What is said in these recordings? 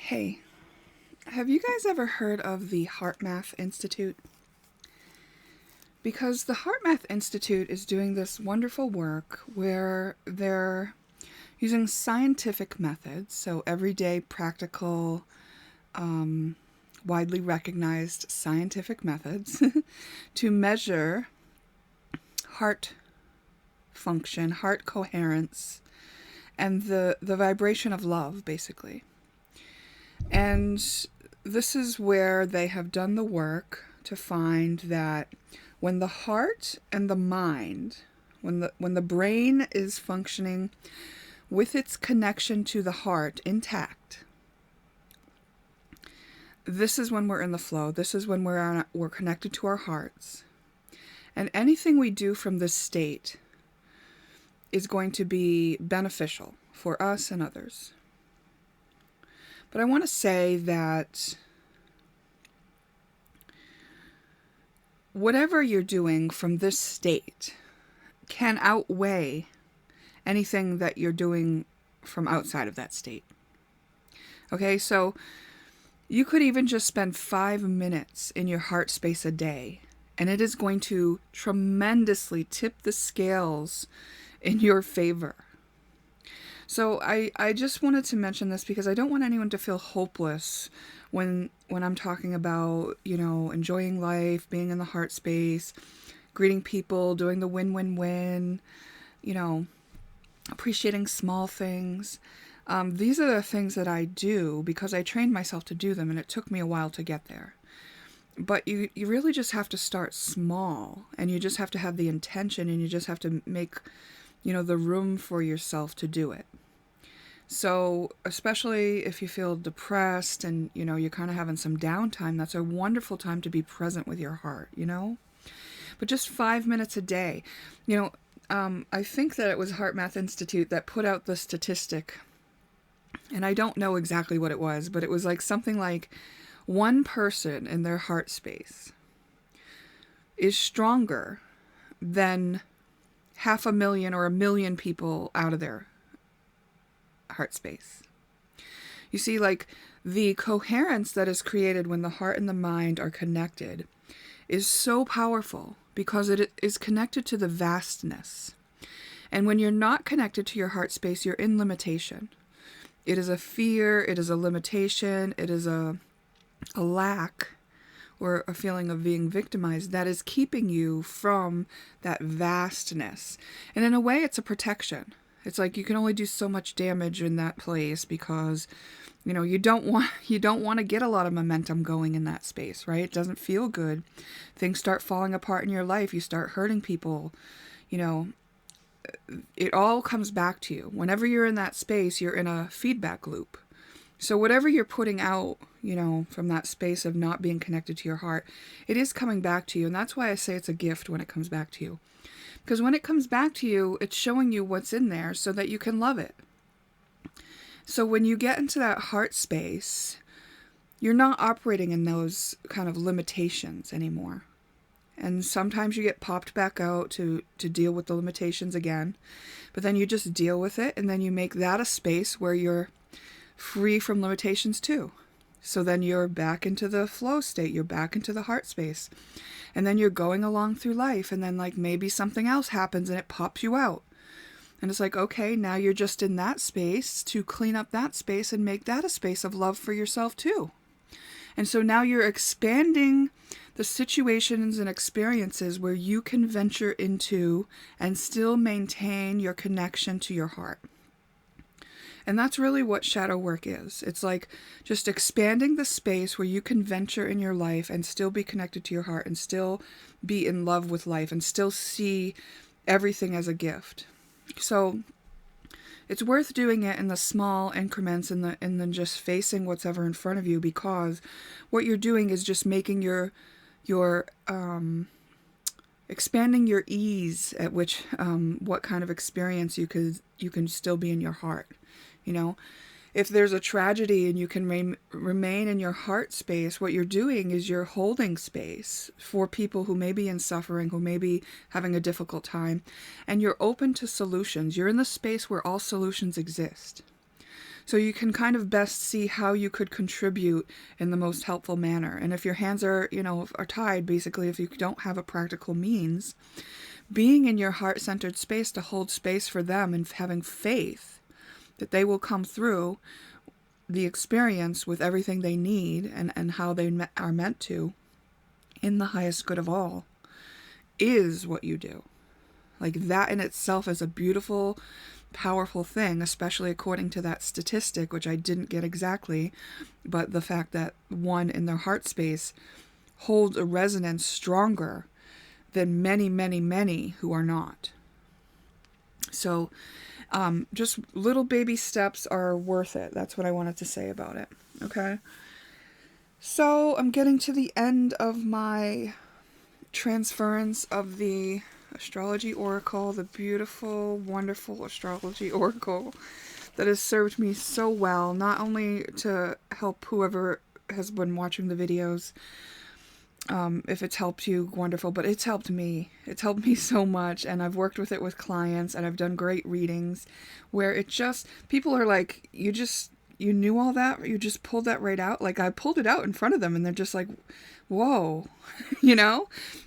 Hey, have you guys ever heard of the HeartMath Institute? Because the HeartMath Institute is doing this wonderful work where they're using scientific methods, so everyday, practical, widely recognized scientific methods, to measure heart function, heart coherence, and the vibration of love, basically. And this is where they have done the work to find that when the heart and the mind, when the brain is functioning with its connection to the heart intact, this is when we're in the flow. This is when we're connected to our hearts. And anything we do from this state is going to be beneficial for us and others. But I want to say that whatever you're doing from this state can outweigh anything that you're doing from outside of that state. Okay, so you could even just spend 5 minutes in your heart space a day, and it is going to tremendously tip the scales in your favor. So I just wanted to mention this because I don't want anyone to feel hopeless when I'm talking about, enjoying life, being in the heart space, greeting people, doing the win-win-win, appreciating small things. These are the things that I do because I trained myself to do them, and it took me a while to get there. But you really just have to start small, and you just have to have the intention, and you just have to make the room for yourself to do it. So especially if you feel depressed and, you're kind of having some downtime, that's a wonderful time to be present with your heart, But just 5 minutes a day. I think that it was HeartMath Institute that put out the statistic, and I don't know exactly what it was, but it was something like one person in their heart space is stronger than 500,000 or 1,000,000 people out of their heart space. You see, the coherence that is created when the heart and the mind are connected is so powerful because it is connected to the vastness. And when you're not connected to your heart space, you're in limitation. It is a fear, it is a limitation, it is a lack, or a feeling of being victimized that is keeping you from that vastness. And in a way, it's a protection. It's like you can only do so much damage in that place because, you don't want to get a lot of momentum going in that space, right? It doesn't feel good. Things start falling apart in your life. You start hurting people. It all comes back to you. Whenever you're in that space, you're in a feedback loop. So whatever you're putting out, from that space of not being connected to your heart, it is coming back to you. And that's why I say it's a gift when it comes back to you. Because when it comes back to you, it's showing you what's in there so that you can love it. So when you get into that heart space, you're not operating in those kind of limitations anymore. And sometimes you get popped back out to deal with the limitations again. But then you just deal with it, and then you make that a space where you're free from limitations too. So then you're back into the flow state, you're back into the heart space. And then you're going along through life, and then maybe something else happens and it pops you out. And it's okay, now you're just in that space to clean up that space and make that a space of love for yourself too. And so now you're expanding the situations and experiences where you can venture into and still maintain your connection to your heart. And that's really what shadow work is. It's just expanding the space where you can venture in your life and still be connected to your heart and still be in love with life and still see everything as a gift. So it's worth doing it in the small increments and then just facing what's ever in front of you, because what you're doing is just making your expanding your ease at which what kind of experience you can still be in your heart. If there's a tragedy and you can remain in your heart space, what you're doing is you're holding space for people who may be in suffering, who may be having a difficult time, and you're open to solutions. You're in the space where all solutions exist. So you can kind of best see how you could contribute in the most helpful manner. And if your hands are, are tied, basically, if you don't have a practical means, being in your heart-centered space to hold space for them and having faith that they will come through the experience with everything they need and how they are meant to in the highest good of all is what you do. Like, that in itself is a beautiful, powerful thing, especially according to that statistic, which I didn't get exactly, but the fact that one in their heart space holds a resonance stronger than many, many, many who are not. So just little baby steps are worth it. That's what I wanted to say about it. Okay. So I'm getting to the end of my transference of the astrology oracle, the beautiful, wonderful astrology oracle that has served me so well, not only to help whoever has been watching the videos, if it's helped you, wonderful, but it's helped me. It's helped me so much, and I've worked with it with clients, and I've done great readings where it just, people are like, you knew all that? You just pulled that right out? Like, I pulled it out in front of them, and they're just like, whoa,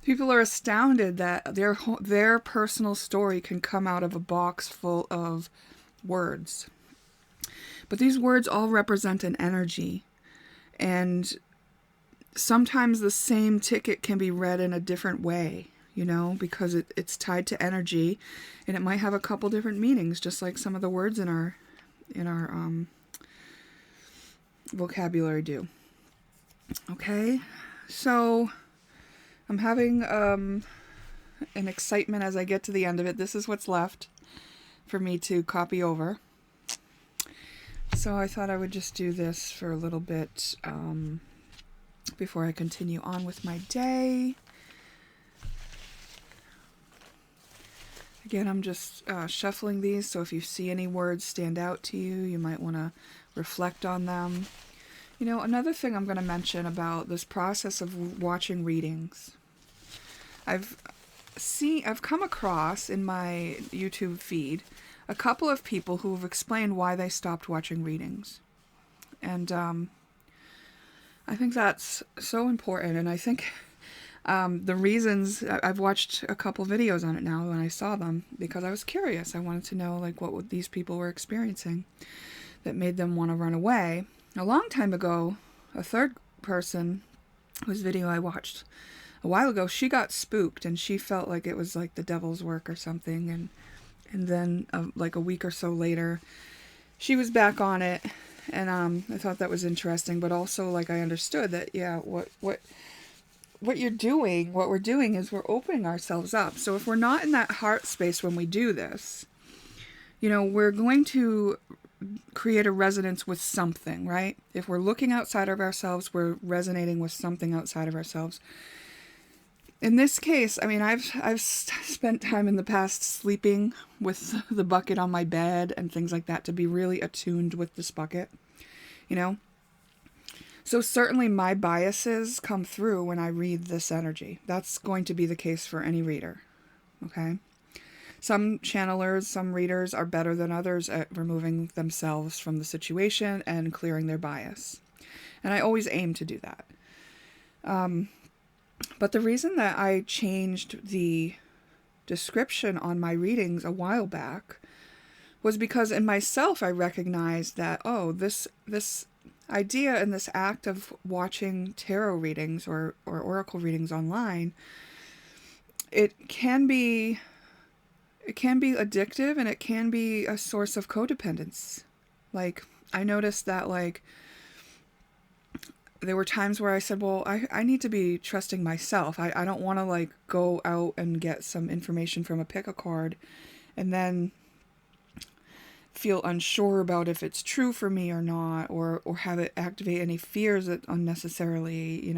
People are astounded that their personal story can come out of a box full of words. But these words all represent an energy, and sometimes the same ticket can be read in a different way, because it's tied to energy, and it might have a couple different meanings, just like some of the words in our vocabulary do. Okay, so I'm having an excitement as I get to the end of it. This is what's left for me to copy over. So I thought I would just do this for a little bit before I continue on with my day. Again, I'm just shuffling these, so if you see any words stand out to you, you might want to reflect on them. Another thing I'm going to mention about this process of watching readings. I've come across in my YouTube feed a couple of people who have explained why they stopped watching readings. And I think that's so important. And I think the reasons, I've watched a couple videos on it now when I saw them, because I was curious. I wanted to know what these people were experiencing that made them want to run away. A long time ago, a third person whose video I watched a while ago, she got spooked and she felt like it was like the devil's work or something. And then like a week or so later, she was back on it. And I thought that was interesting, but also I understood that, yeah, what we're doing is we're opening ourselves up. So if we're not in that heart space when we do this, we're going to create a resonance with something, right? If we're looking outside of ourselves, we're resonating with something outside of ourselves. In this case, I've spent time in the past sleeping with the bucket on my bed and things like that to be really attuned with this bucket, So certainly my biases come through when I read this energy. That's going to be the case for any reader, okay? Some channelers, some readers are better than others at removing themselves from the situation and clearing their bias. And I always aim to do that. But the reason that I changed the description on my readings a while back was because in myself I recognized that, this idea and this act of watching tarot readings or oracle readings online, it can be addictive, and it can be a source of codependence. I noticed that, there were times where I said, well, I need to be trusting myself. I don't want to, go out and get some information from a pick a card and then feel unsure about if it's true for me or not, or have it activate any fears that unnecessarily,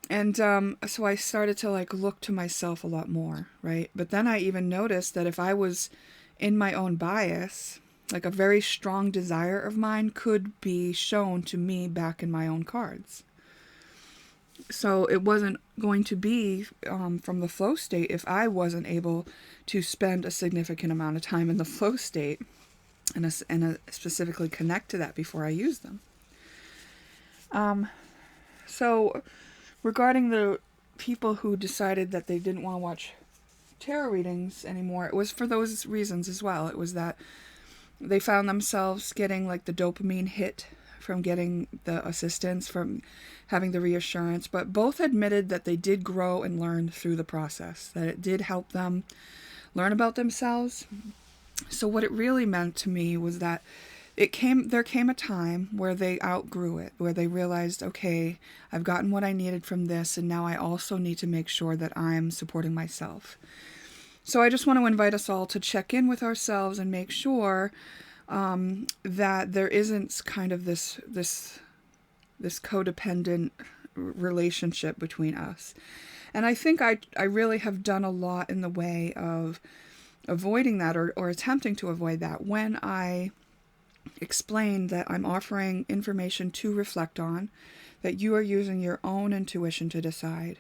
And so I started to look to myself a lot more, right? But then I even noticed that if I was in my own bias, a very strong desire of mine could be shown to me back in my own cards. So it wasn't going to be from the flow state if I wasn't able to spend a significant amount of time in the flow state. and specifically connect to that before I use them. So regarding the people who decided that they didn't want to watch tarot readings anymore, it was for those reasons as well. It was that they found themselves getting like the dopamine hit from getting the assistance, from having the reassurance, but both admitted that they did grow and learn through the process, that it did help them learn about themselves. So what it really meant to me was that there came a time where they outgrew it, where they realized, okay, I've gotten what I needed from this, and now I also need to make sure that I'm supporting myself. So I just want to invite us all to check in with ourselves and make sure that there isn't kind of this codependent relationship between us. And I think I really have done a lot in the way of avoiding that, or attempting to avoid that, when I explain that I'm offering information to reflect on, that you are using your own intuition to decide.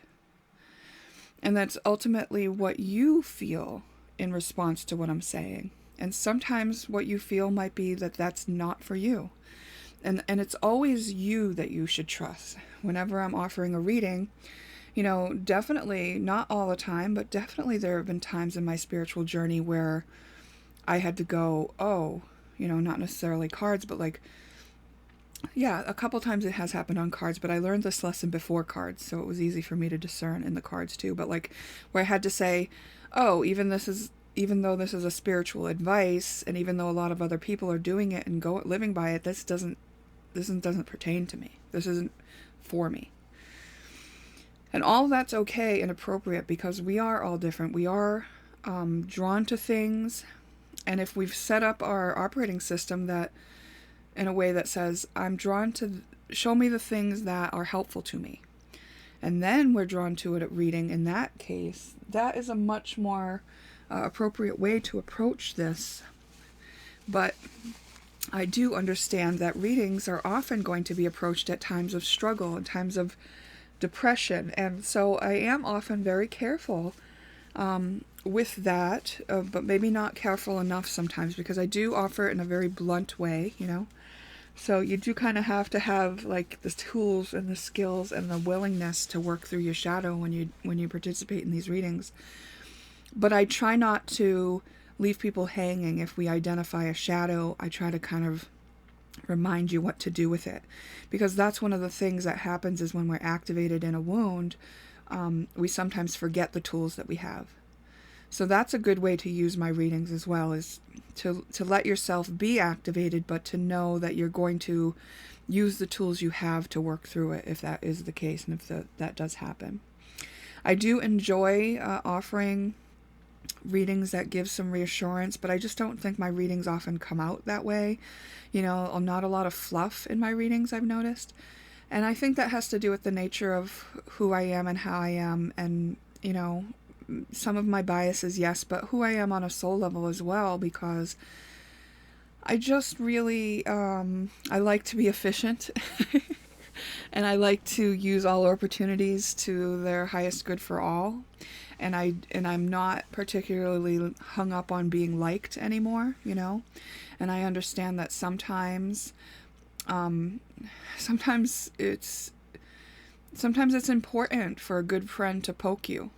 And that's ultimately what you feel in response to what I'm saying. And sometimes what you feel might be that that's not for you. And it's always you that you should trust. Whenever I'm offering a reading, definitely, not all the time, but definitely there have been times in my spiritual journey where I had to go, not necessarily cards, but a couple times it has happened on cards, but I learned this lesson before cards, so it was easy for me to discern in the cards too. But where I had to say, even though this is a spiritual advice, and even though a lot of other people are doing it and living by it, this doesn't pertain to me. This isn't for me. And all that's okay and appropriate, because we are all different. We are drawn to things, and if we've set up our operating system that in a way that says, I'm drawn to, show me the things that are helpful to me, and then we're drawn to it at reading, in that case, that is a much more appropriate way to approach this. But I do understand that readings are often going to be approached at times of struggle and times of depression, and so I am often very careful with that, but maybe not careful enough sometimes, because I do offer it in a very blunt way, so you do kind of have to have the tools and the skills and the willingness to work through your shadow when you participate in these readings. But I try not to leave people hanging. If we identify a shadow, I try to kind of remind you what to do with it, because that's one of the things that happens, is when we're activated in a wound, we sometimes forget the tools that we have. So that's a good way to use my readings as well, is to let yourself be activated, but to know that you're going to use the tools you have to work through it, if that is the case, and if that does happen. I do enjoy offering readings that give some reassurance, but I just don't think my readings often come out that way. Not a lot of fluff in my readings, I've noticed. And I think that has to do with the nature of who I am and how I am, and, some of my biases, yes, but who I am on a soul level as well, because I just really, I like to be efficient, and I like to use all opportunities to their highest good for all. And I'm not particularly hung up on being liked anymore, And I understand that sometimes it's important for a good friend to poke you,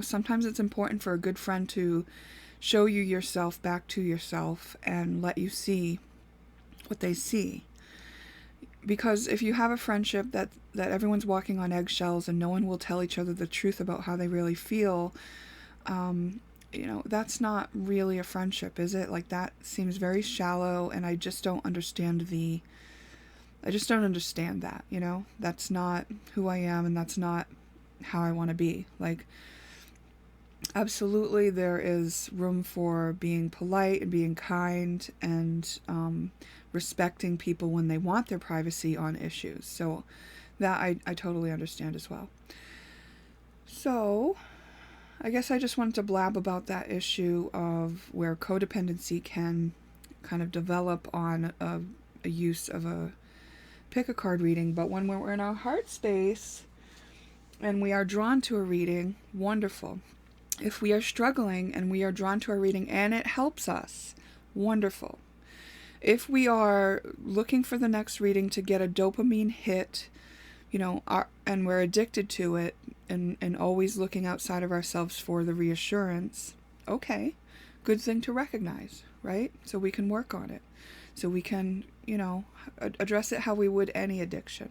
Sometimes it's important for a good friend to show you yourself back to yourself and let you see what they see. Because if you have a friendship that everyone's walking on eggshells and no one will tell each other the truth about how they really feel, that's not really a friendship, is it? That seems very shallow, and I just don't understand that, That's not who I am, and that's not how I want to be. Absolutely, there is room for being polite and being kind and respecting people when they want their privacy on issues. So that I totally understand as well. So I guess I just wanted to blab about that issue of where codependency can kind of develop on a use of a pick a card reading. But when we're in our heart space and we are drawn to a reading, wonderful. If we are struggling and we are drawn to a reading and it helps us, wonderful. If we are looking for the next reading to get a dopamine hit, and we're addicted to it, and always looking outside of ourselves for the reassurance, okay, good thing to recognize, right? So we can work on it. So we can, address it how we would any addiction.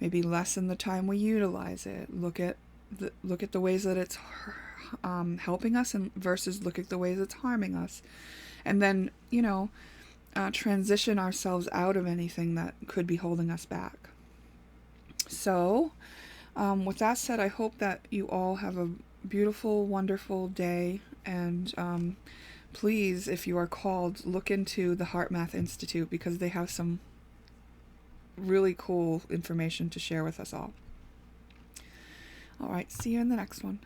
Maybe lessen the time we utilize it. Look at the ways that it's helping us, and versus look at the ways it's harming us. And then, transition ourselves out of anything that could be holding us back. So, with that said, I hope that you all have a beautiful, wonderful day. And please, if you are called, look into the Heart Math Institute, because they have some really cool information to share with us all. All right, see you in the next one.